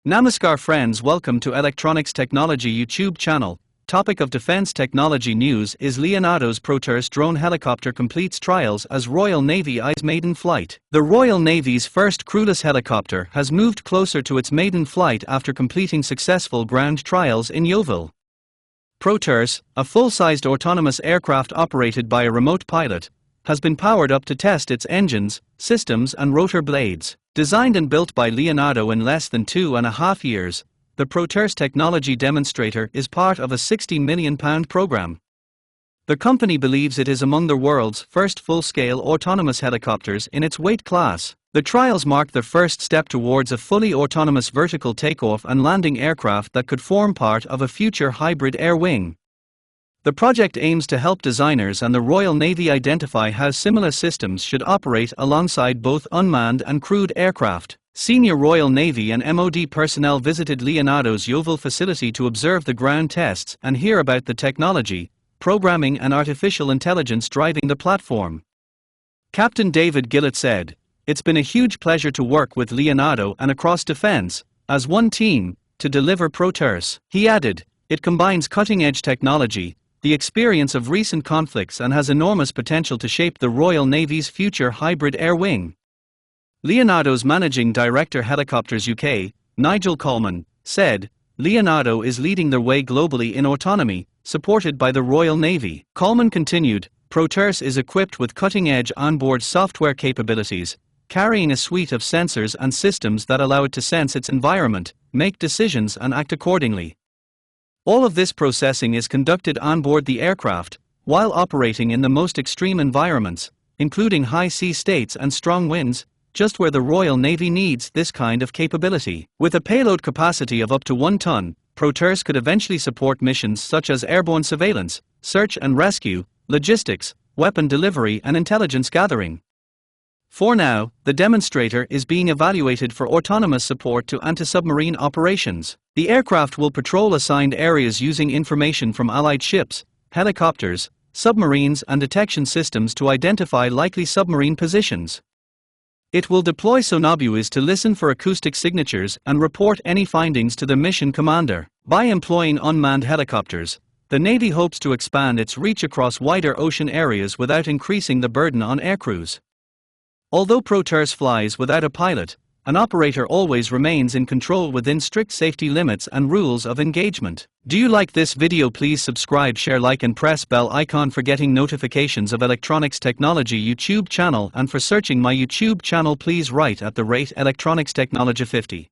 Namaskar friends, welcome to Electronics Technology YouTube channel. Topic of defense technology news is Leonardo's Proteus drone helicopter completes trials as Royal Navy eyes maiden flight. The Royal Navy's first crewless helicopter has moved closer to its maiden flight after completing successful ground trials in Yeovil. Proteus, a full-sized autonomous aircraft operated by a remote pilot, has been powered up to test its engines, systems and rotor blades. Designed and built by Leonardo in less than 2.5 years, the Proteus technology demonstrator is part of a £60 million program. The company believes it is among the world's first full-scale autonomous helicopters in its weight class. The trials mark the first step towards a fully autonomous vertical takeoff and landing aircraft that could form part of a future hybrid air wing. The project aims to help designers and the Royal Navy identify how similar systems should operate alongside both unmanned and crewed aircraft. Senior Royal Navy and MOD personnel visited Leonardo's Yeovil facility to observe the ground tests and hear about the technology, programming and artificial intelligence driving the platform. Captain David Gillett said, "It's been a huge pleasure to work with Leonardo and across defense, as one team, to deliver Proteus." He added, "It combines cutting-edge technology, the experience of recent conflicts and has enormous potential to shape the Royal Navy's future hybrid air wing." Leonardo's Managing Director Helicopters UK, Nigel Coleman, said, "Leonardo is leading the way globally in autonomy, supported by the Royal Navy." Coleman continued, "Proteus is equipped with cutting-edge onboard software capabilities, carrying a suite of sensors and systems that allow it to sense its environment, make decisions and act accordingly. All of this processing is conducted on board the aircraft, while operating in the most extreme environments, including high sea states and strong winds, just where the Royal Navy needs this kind of capability. With a payload capacity of up to 1 ton, Proteus could eventually support missions such as airborne surveillance, search and rescue, logistics, weapon delivery and intelligence gathering. For now, the demonstrator is being evaluated for autonomous support to anti-submarine operations. The aircraft will patrol assigned areas using information from Allied ships, helicopters, submarines and detection systems to identify likely submarine positions. It will deploy sonobuoys to listen for acoustic signatures and report any findings to the mission commander. By employing unmanned helicopters, the Navy hopes to expand its reach across wider ocean areas without increasing the burden on aircrews. Although Proteus flies without a pilot, an operator always remains in control within strict safety limits and rules of engagement. Do you like this video? Please subscribe, share, like and press bell icon for getting notifications of Electronics Technology YouTube channel, and for searching my YouTube channel please write @Electronics Technology 50.